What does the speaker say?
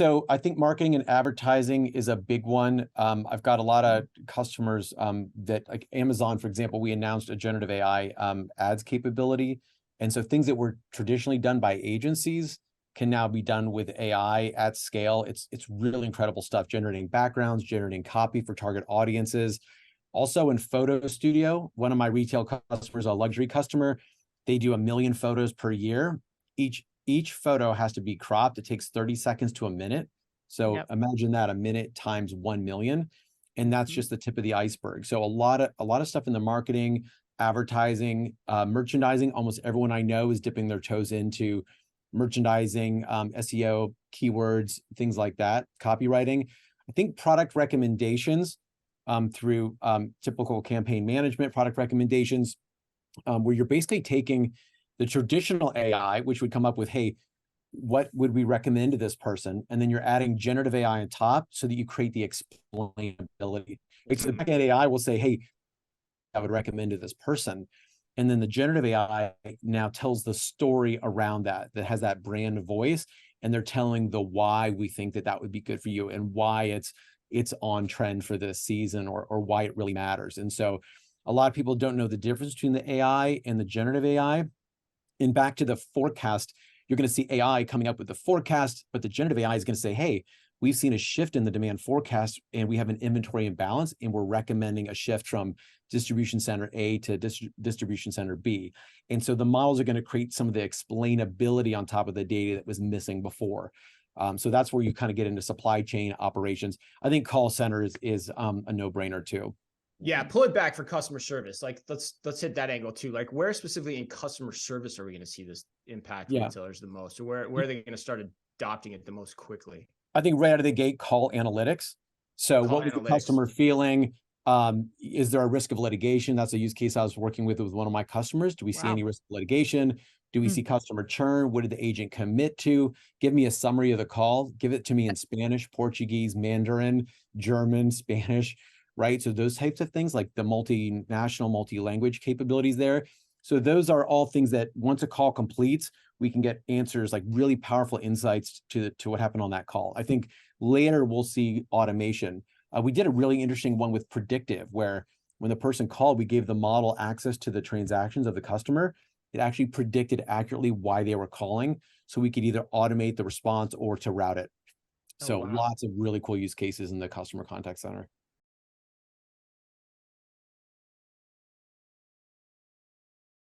So I think marketing and advertising is a big one. I've got a lot of customers that, like Amazon, for example, we announced a generative AI ads capability. And so things that were traditionally done by agencies can now be done with AI at scale. It's really incredible stuff, generating backgrounds, generating copy for target audiences. Also in Photo Studio, one of my retail customers, a luxury customer, they do 1 million photos per year. Each photo has to be cropped. It takes 30 seconds to a minute. So imagine that, a minute times 1 million. And that's just the tip of the iceberg. So a lot of stuff in the marketing, advertising, merchandising. Almost everyone I know is dipping their toes into merchandising, SEO, keywords, things like that, copywriting. I think product recommendations through typical campaign management, product recommendations, where you're basically taking the traditional AI, which would come up with, hey, what would we recommend to this person? And then you're adding generative AI on top so that you create the explainability. The backend AI will say, hey, I would recommend to this person. And then the generative AI now tells the story around that has that brand voice. And they're telling the why we think that would be good for you and why it's on trend for this season or why it really matters. And so a lot of people don't know the difference between the AI and the generative AI. And back to the forecast, you're going to see AI coming up with the forecast, but the generative AI is going to say, hey, we've seen a shift in the demand forecast and we have an inventory imbalance and we're recommending a shift from distribution center A to distribution center B. And so the models are going to create some of the explainability on top of the data that was missing before. So that's where you kind of get into supply chain operations. I think call centers is a no-brainer too. Yeah, pull it back for customer service. Like let's hit that angle too. Like where specifically in customer service are we going to see this impact retailers the most? Or where are they going to start adopting it the most quickly? I think right out of the gate, call analytics. So what was the customer feeling? Is there a risk of litigation? That's a use case I was working with one of my customers. Do we see any risk of litigation? Do we see customer churn? What did the agent commit to? Give me a summary of the call. Give it to me in Spanish, Portuguese, Mandarin, German, Spanish, right? So those types of things, like the multinational, multi-language capabilities there. So those are all things that once a call completes, we can get answers, like really powerful insights to what happened on that call. I think later we'll see automation. We did a really interesting one with predictive, where when the person called, we gave the model access to the transactions of the customer. It actually predicted accurately why they were calling, so we could either automate the response or to route it. So lots of really cool use cases in the customer contact center.